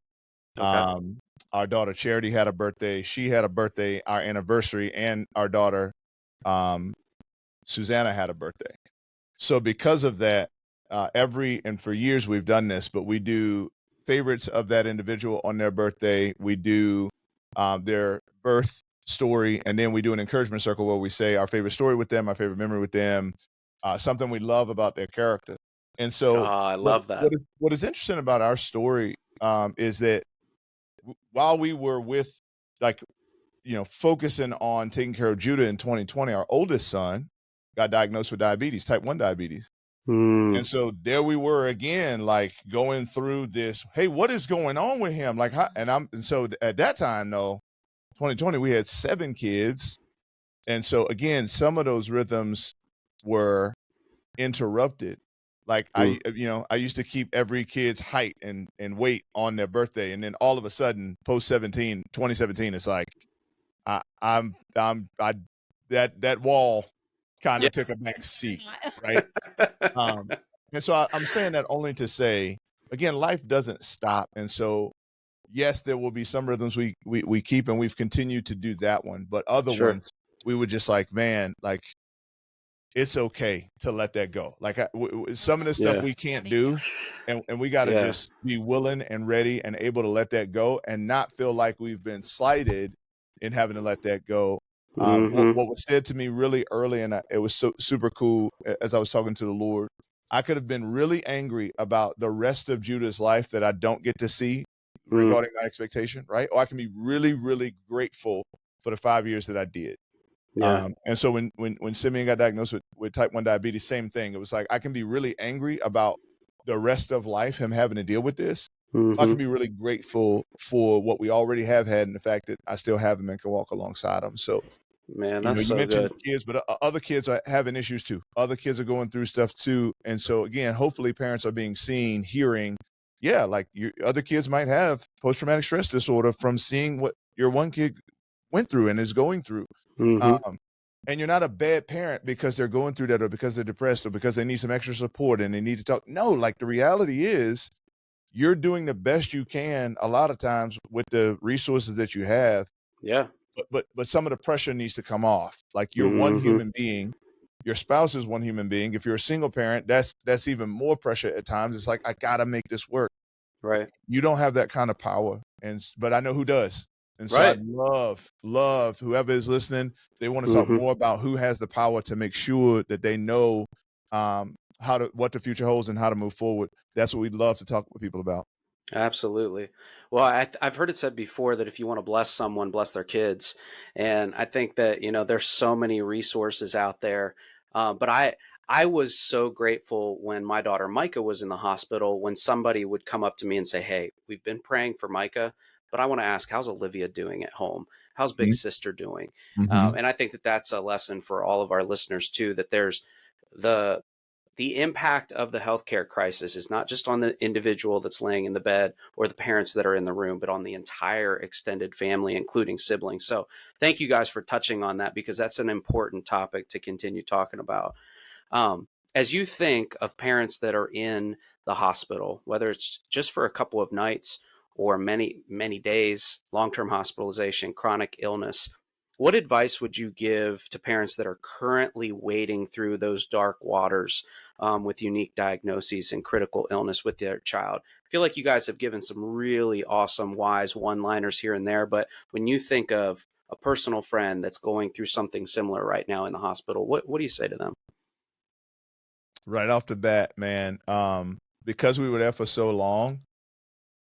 Okay. Our daughter Charity had a birthday. She had a birthday, our anniversary, and our daughter Susanna had a birthday. So because of that, and for years we've done this, but we do favorites of that individual on their birthday. We do their birth story, and then we do an encouragement circle where we say our favorite story with them, our favorite memory with them, something we love about their character. And so I what love that. what is interesting about our story is that while we were focusing on taking care of Judah in 2020, our oldest son got diagnosed with diabetes, type 1 diabetes. And so there we were again, like going through this, hey, what is going on with him? Like, and so at that time, though, 2020, we had 7 kids. And so again, some of those rhythms were interrupted. Like I used to keep every kid's height and weight on their birthday. And then all of a sudden, 2017, it's like, I that wall kind Yeah. of took a back seat, right? And so I'm saying that only to say, again, life doesn't stop. And so, yes, there will be some rhythms we keep, and we've continued to do that one, but other Sure. ones we would just like, man, like it's okay to let that go. Like some of the stuff Yeah. we can't do, and we got to Yeah. just be willing and ready and able to let that go, and not feel like we've been slighted in having to let that go. What was said to me really early, and it was so super cool as I was talking to the Lord. I could have been really angry about the rest of Judah's life that I don't get to see regarding my expectation, right? Or I can be really, really grateful for the 5 years that I did. Yeah. And so when Simeon got diagnosed with type 1 diabetes, same thing. It was like, I can be really angry about the rest of life, him having to deal with this. So I can be really grateful for what we already have had, and the fact that I still have him and can walk alongside him. So, Man, you that's so mentioned good. kids, but other kids are having issues too. Other kids are going through stuff too. And so again, hopefully parents are being seen, hearing, yeah, like your other kids might have post-traumatic stress disorder from seeing what your one kid went through and is going through. And you're not a bad parent because they're going through that, or because they're depressed, or because they need some extra support and they need to talk. No, like the reality is you're doing the best you can a lot of times with the resources that you have. Yeah. But some of the pressure needs to come off. Like you're one human being, your spouse is one human being. If you're a single parent, that's even more pressure at times. It's like, I gotta make this work. Right. You don't have that kind of power, but I know who does. And so Right. I'd love whoever is listening, they want to talk more about who has the power to make sure that they know what the future holds and how to move forward. That's what we'd love to talk with people about. Absolutely. Well, I've heard it said before that if you want to bless someone, bless their kids. And I think that, there's so many resources out there. But I was so grateful when my daughter Micah was in the hospital, when somebody would come up to me and say, "Hey, we've been praying for Micah, but I want to ask, how's Olivia doing at home? How's big sister doing?" And I think that that's a lesson for all of our listeners too, that there's the impact of the healthcare crisis is not just on the individual that's laying in the bed or the parents that are in the room, but on the entire extended family, including siblings. So thank you guys for touching on that, because that's an important topic to continue talking about. As you think of parents that are in the hospital, whether it's just for a couple of nights or many, many days, long-term hospitalization, chronic illness, what advice would you give to parents that are currently wading through those dark waters with unique diagnoses and critical illness with their child? I feel like you guys have given some really awesome, wise one-liners here and there, but when you think of a personal friend that's going through something similar right now in the hospital, what do you say to them? Right off the bat, man, because we were there for so long,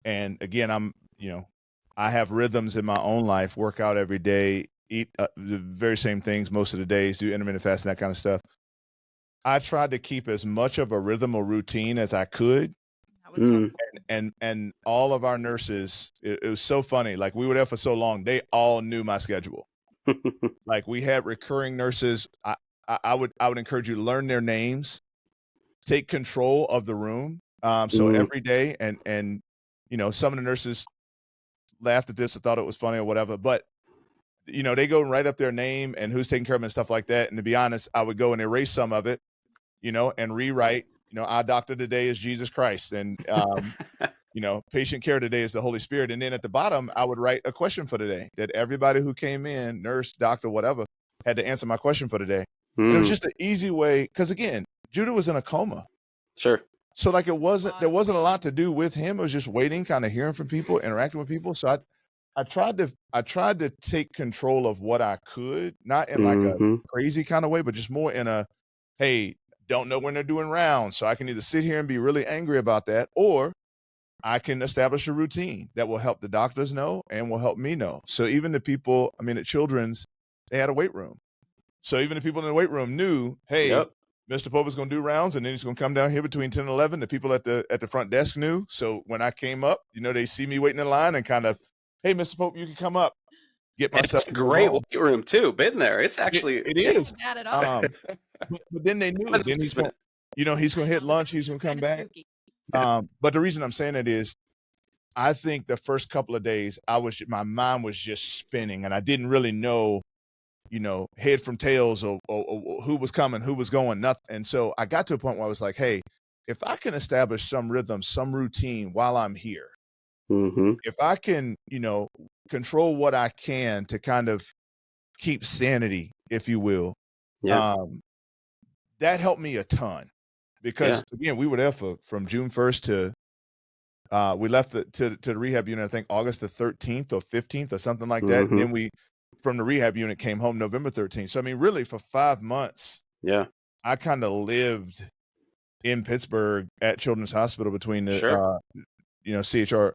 and again, I have rhythms in my own life, work out every day, eat the very same things most of the days, do intermittent fasting, that kind of stuff. I tried to keep as much of a rhythm or routine as I could. That was helpful. And all of our nurses, it was so funny. Like, we were there for so long, they all knew my schedule. Like, we had recurring nurses. I would encourage you to learn their names, take control of the room. So every day, and some of the nurses laughed at this or thought it was funny or whatever, but they go and write up their name and who's taking care of them and stuff like that. And to be honest, I would go and erase some of it, and rewrite, our doctor today is Jesus Christ. And, patient care today is the Holy Spirit. And then at the bottom, I would write a question for today that everybody who came in, nurse, doctor, whatever, had to answer my question for today. And it was just an easy way. Cause again, Judah was in a coma. Sure. So like there wasn't a lot to do with him. It was just waiting, kind of hearing from people, interacting with people. So I tried to take control of what I could, not in like a crazy kind of way, but just more in a, hey, don't know when they're doing rounds. So I can either sit here and be really angry about that, or I can establish a routine that will help the doctors know and will help me know. So even the people, at Children's, they had a weight room. So even the people in the weight room knew, hey, Mr. Pope is going to do rounds, and then he's going to come down here between 10 and 11. The people at the front desk knew. So when I came up, they see me waiting in line and kind of, hey, Mr. Pope, you can come up. Get myself. It's a great weight room too. Been there. It's actually it is. But then they knew. Then he's going, he's going to hit lunch. He's going to come back. But the reason I'm saying that is, I think the first couple of days, my mind was just spinning, and I didn't really know head from tails or who was coming, who was going, nothing. And so I got to a point where I was like, hey, if I can establish some rhythm, some routine while I'm here, if I can, control what I can to kind of keep sanity, if you will, Yeah. that helped me a ton because again, we were there from June 1st to we left to the rehab unit, I think August the 13th or 15th or something like that. And then we, from the rehab unit, came home November 13th. So, I mean, really for 5 months, I kind of lived in Pittsburgh at Children's Hospital between the, CHRU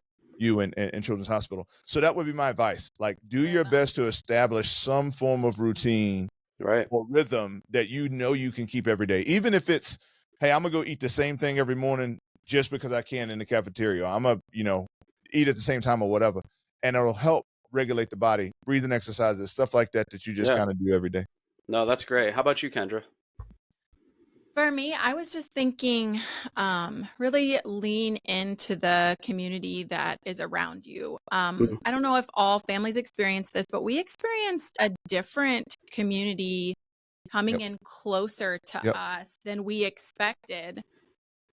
and Children's Hospital. So that would be my advice. Like, do your best to establish some form of routine or rhythm that you can keep every day. Even if it's, hey, I'm going to go eat the same thing every morning just because I can in the cafeteria. I'm going to, eat at the same time or whatever. And it'll help regulate the body, breathing exercises, stuff like that you just kind of do every day. No, that's great. How about you, Kendra? For me, I was just thinking, really lean into the community that is around you. I don't know if all families experience this, but we experienced a different community coming in closer to us than we expected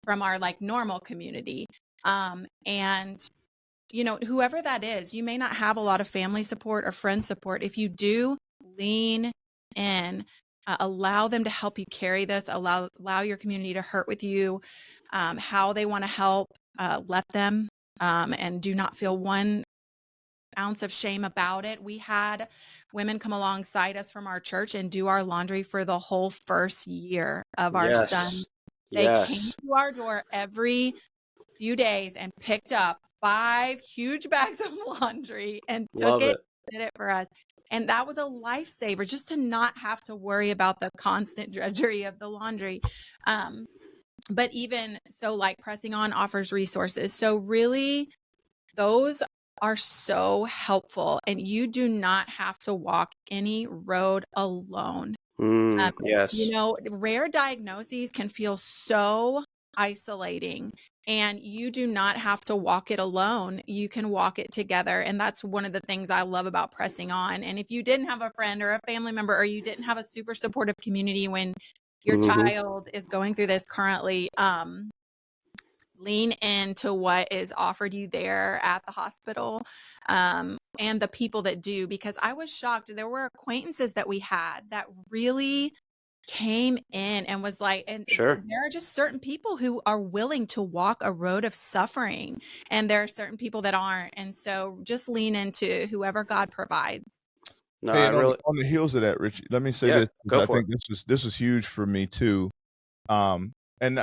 from our normal community. And whoever that is, you may not have a lot of family support or friend support. If you do, lean in. Allow them to help you carry this. Allow your community to hurt with you. How they want to help, let them, and do not feel 1 ounce of shame about it. We had women come alongside us from our church and do our laundry for the whole first year of our son. They came to our door every few days and picked up 5 huge bags of laundry and took it, did it for us. And that was a lifesaver, just to not have to worry about the constant drudgery of the laundry. But even so, Pressing On offers resources. So really, those are so helpful. And you do not have to walk any road alone. Rare diagnoses can feel so isolating, and you do not have to walk it alone. You can walk it together. And that's one of the things I love about Pressing On. And if you didn't have a friend or a family member, or you didn't have a super supportive community when your child is going through this currently, lean into what is offered you there at the hospital, and the people that do, because I was shocked. There were acquaintances that we had that really came in and was and there are just certain people who are willing to walk a road of suffering, and there are certain people that aren't. And so just lean into whoever God provides. No, hey, on the heels of that, Rich, let me say this. I think this was huge for me too. And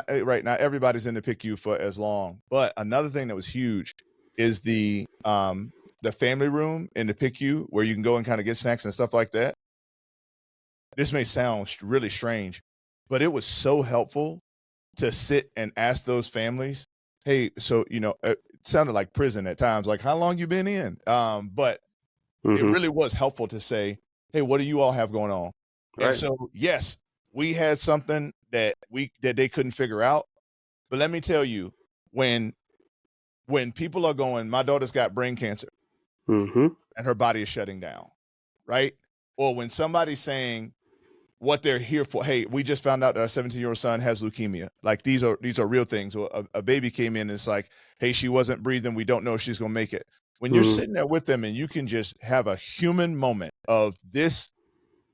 right now everybody's in the PICU for as long, but another thing that was huge is the family room in the PICU where you can go and kind of get snacks and stuff like that. This may sound really strange, but it was so helpful to sit and ask those families, hey, so, it sounded like prison at times, like, how long you been in? But it really was helpful to say, hey, what do you all have going on? And so, yes, we had something that they couldn't figure out. But let me tell you, when people are going, my daughter's got brain cancer and her body is shutting down, right? Or when somebody's saying what they're here for, hey, we just found out that our 17-year-old son has leukemia. Like, these are real things. Or a baby came in and it's like, hey, she wasn't breathing. We don't know if she's going to make it. When you're sitting there with them and you can just have a human moment of, this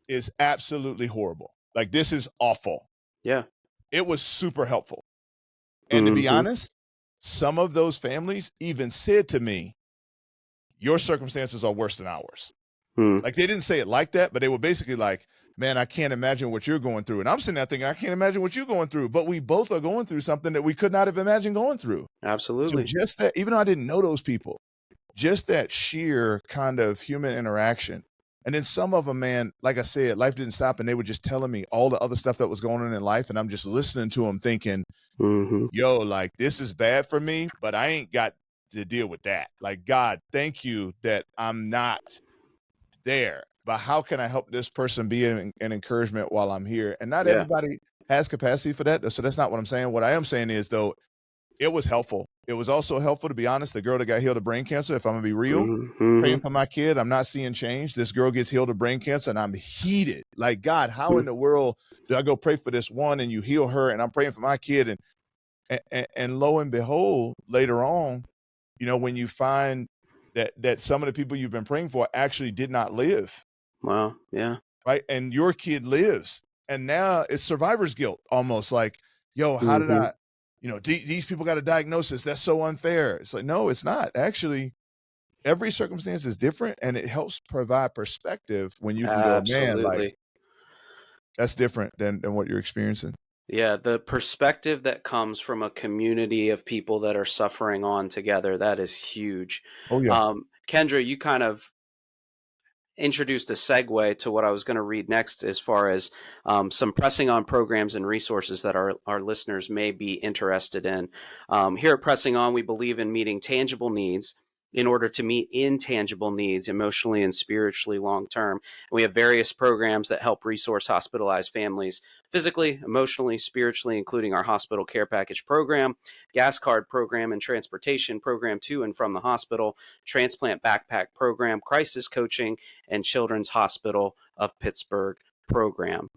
is absolutely horrible. Like, this is awful. Yeah. It was super helpful. And to be honest, some of those families even said to me, your circumstances are worse than ours. Like, they didn't say it like that, but they were basically like, man, I can't imagine what you're going through. And I'm sitting there thinking, I can't imagine what you're going through. But we both are going through something that we could not have imagined going through. Absolutely. So just that, even though I didn't know those people, just that sheer kind of human interaction. And then some of them, man, like I said, life didn't stop. And they were just telling me all the other stuff that was going on in life. And I'm just listening to them thinking, yo, like, this is bad for me, but I ain't got to deal with that. Like, God, thank you that I'm not there. But how can I help this person be an encouragement while I'm here? And not everybody has capacity for that. So that's not what I'm saying. What I am saying is, though, it was helpful. It was also helpful, to be honest, the girl that got healed of brain cancer, if I'm gonna be real, Mm-hmm. praying for my kid, I'm not seeing change. This girl gets healed of brain cancer and I'm heated. Like, God, how in the world do I go pray for this one and you heal her and I'm praying for my kid? And lo and behold, later on, you know, when you find that some of the people you've been praying for actually did not live. Wow. Yeah. Right. And your kid lives. And now it's survivor's guilt, almost like, yo, how did I, you know, these people got a diagnosis. That's so unfair. It's like, no, it's not. Actually, every circumstance is different, and it helps provide perspective when you can go, man, like, Absolutely. that's different than what you're experiencing. Yeah, the perspective that comes from a community of people that are suffering on together, that is huge. Oh, yeah. Kendra, you kind of introduced a segue to what I was going to read next, as far as some pressing on programs and resources that our listeners may be interested in. Here at Pressing On, we believe in meeting tangible needs in order to meet intangible needs emotionally and spiritually long term. We have various programs that help resource hospitalized families physically, emotionally, spiritually, including our hospital care package program, gas card program, and transportation program to and from the hospital, transplant backpack program, crisis coaching, and Children's Hospital of Pittsburgh program.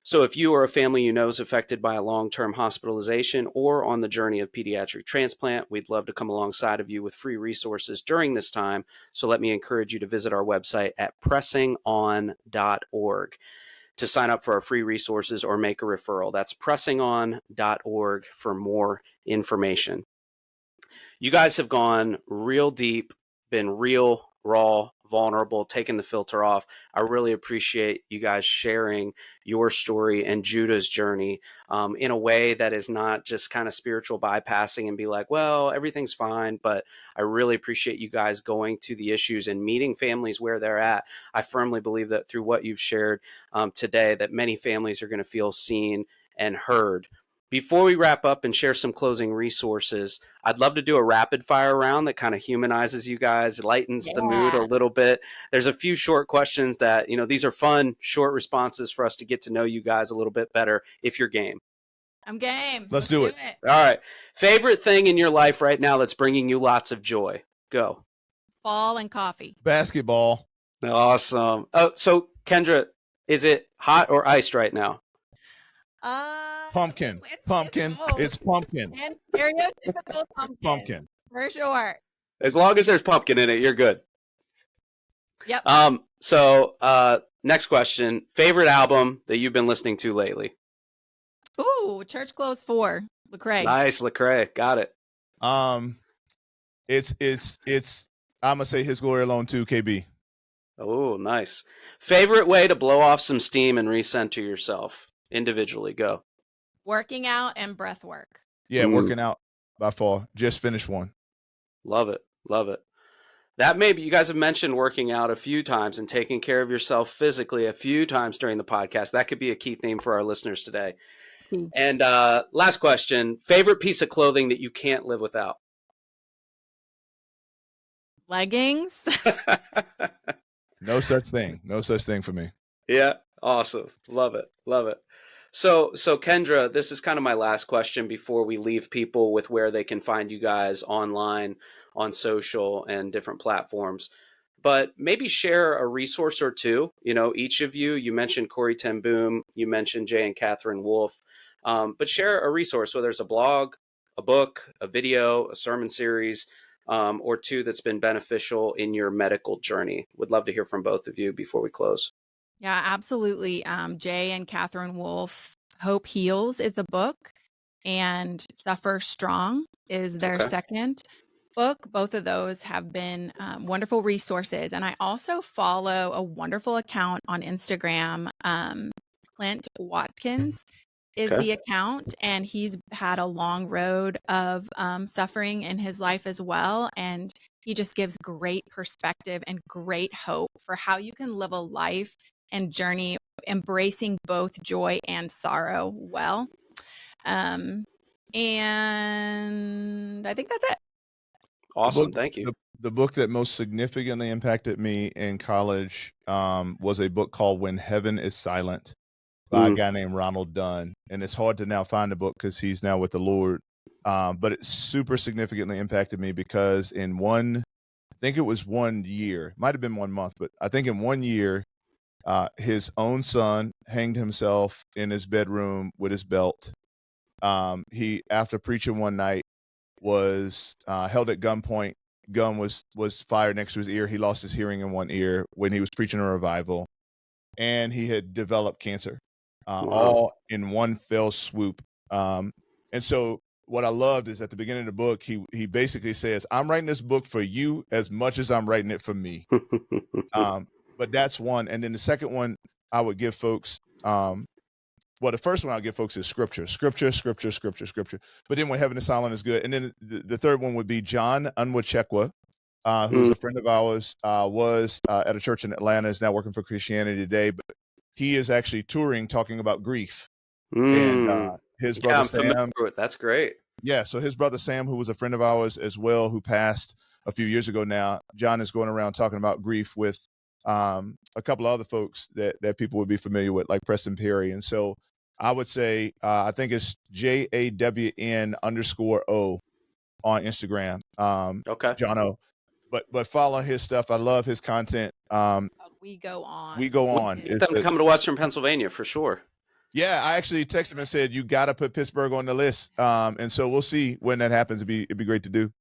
So if you or a family you know is affected by a long-term hospitalization or on the journey of pediatric transplant, we'd love to come alongside of you with free resources during this time. So let me encourage you to visit our website at pressingon.org to sign up for our free resources or make a referral. That's pressingon.org for more information. You guys have gone real deep, been real, raw, vulnerable, taking the filter off. I really appreciate you guys sharing your story and Judah's journey in a way that is not just kind of spiritual bypassing and be like, well, everything's fine. But I really appreciate you guys going to the issues and meeting families where they're at. I firmly believe that through what you've shared today, that many families are going to feel seen and heard. Before we wrap up and share some closing resources, I'd love to do a rapid fire round that kind of humanizes you guys, lightens the mood a little bit. There's a few short questions that, you know, these are fun, short responses for us to get to know you guys a little bit better if you're game. I'm game. Let's do it. All right. Favorite thing in your life right now that's bringing you lots of joy? Go. Fall and coffee. Basketball. Awesome. Oh, so Kendra, is it hot or iced right now? Pumpkin. Pumpkin. It's pumpkin. And stereotypical pumpkin. Pumpkin. For sure. As long as there's pumpkin in it, you're good. Yep. So next question. Favorite album that you've been listening to lately? Ooh, Church Clothes 4. Lecrae. Nice, Lecrae. Got it. It's I'm gonna say His Glory Alone too, KB. Oh, nice. Favorite way to blow off some steam and recenter yourself individually? Go. Working out and breath work. Yeah, working out by far. Just finished one. Love it. Love it. That maybe you guys have mentioned working out a few times and taking care of yourself physically a few times during the podcast. That could be a key theme for our listeners today. And last question, favorite piece of clothing that you can't live without? Leggings. No such thing. No such thing for me. Yeah. Awesome. Love it. Love it. So Kendra, this is kind of my last question before we leave people with where they can find you guys online, on social and different platforms. But maybe share a resource or two. You know, each of you mentioned Corey Ten Boom, you mentioned Jay and Catherine Wolfe, but share a resource, whether it's a blog, a book, a video, a sermon series, or two that's been beneficial in your medical journey. Would love to hear from both of you before we close. Yeah, absolutely. Jay and Catherine Wolfe, Hope Heals is the book, and Suffer Strong is their second book. Both of those have been wonderful resources. And I also follow a wonderful account on Instagram. Clint Watkins is the account, and he's had a long road of suffering in his life as well. And he just gives great perspective and great hope for how you can live a life and journey embracing both joy and sorrow well. And I think that's it. Awesome. Thank you. The book that most significantly impacted me in college was a book called When Heaven is Silent by a guy named Ronald Dunn. And it's hard to now find the book because he's now with the Lord. But it super significantly impacted me because in I think it was 1 year, might have been 1 month, but I think in 1 year, his own son hanged himself in his bedroom with his belt. He, after preaching one night, was held at gunpoint. Gun was fired next to his ear. He lost his hearing in one ear when he was preaching a revival, and he had developed cancer, Wow. all in one fell swoop. And so what I loved is at the beginning of the book, he basically says, "I'm writing this book for you as much as I'm writing it for me." But that's one. And then the second one I would give folks, well, the first one I'll give folks is scripture. But then when Heaven is Silent is good. And then the third one would be John Onwuchekwa, who's a friend of ours, was at a church in Atlanta, is now working for Christianity Today. But he is actually touring, talking about grief. And his brother Sam. That's great. Yeah, so his brother Sam, who was a friend of ours as well, who passed a few years ago now, John is going around talking about grief with a couple of other folks that people would be familiar with, like Preston Perry. And so I would say, I think it's JAWN_O on Instagram. Okay. John O. But follow his stuff. I love his content. We Go On. We Go On. Get them to come to Western Pennsylvania for sure. Yeah, I actually texted him and said, you got to put Pittsburgh on the list. And so we'll see when that happens. It'd be great to do.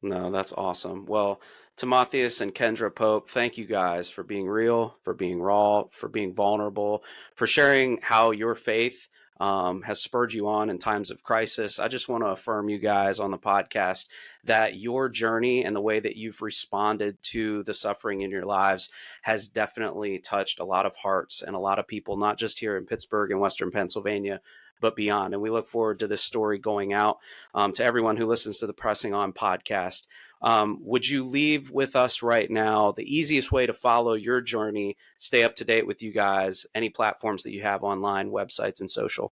No, that's awesome. Well, Timotheus and Kendra Pope, thank you guys for being real, for being raw, for being vulnerable, for sharing how your faith has spurred you on in times of crisis. I just want to affirm you guys on the podcast that your journey and the way that you've responded to the suffering in your lives has definitely touched a lot of hearts and a lot of people, not just here in Pittsburgh and Western Pennsylvania, but beyond. And we look forward to this story going out to everyone who listens to the Pressing On podcast. Would you leave with us right now the easiest way to follow your journey, stay up to date with you guys, any platforms that you have online, websites, and social?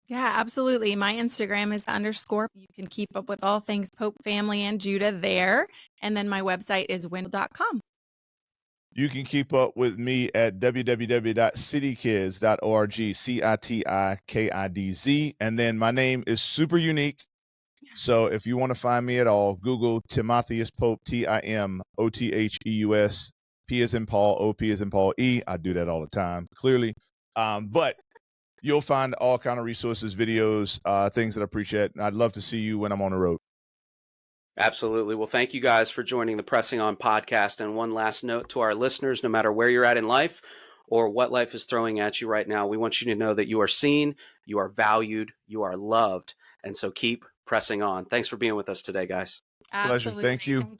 Yeah, absolutely. My Instagram is _. You can keep up with all things Pope family and Judah there. And then my website is win.com. You can keep up with me at www.citikidz.org, CITIKIDZ. And then my name is super unique. So if you want to find me at all, Google Timotheus Pope, TIMOTHEUS, P as in Paul, OP as in Paul, E. I do that all the time, clearly. But you'll find all kind of resources, videos, things that I appreciate. And I'd love to see you when I'm on the road. Absolutely. Well, thank you guys for joining the Pressing On podcast. And one last note to our listeners, no matter where you're at in life or what life is throwing at you right now, we want you to know that you are seen, you are valued, you are loved. And so keep pressing on. Thanks for being with us today, guys. Absolutely. Pleasure. Thank you.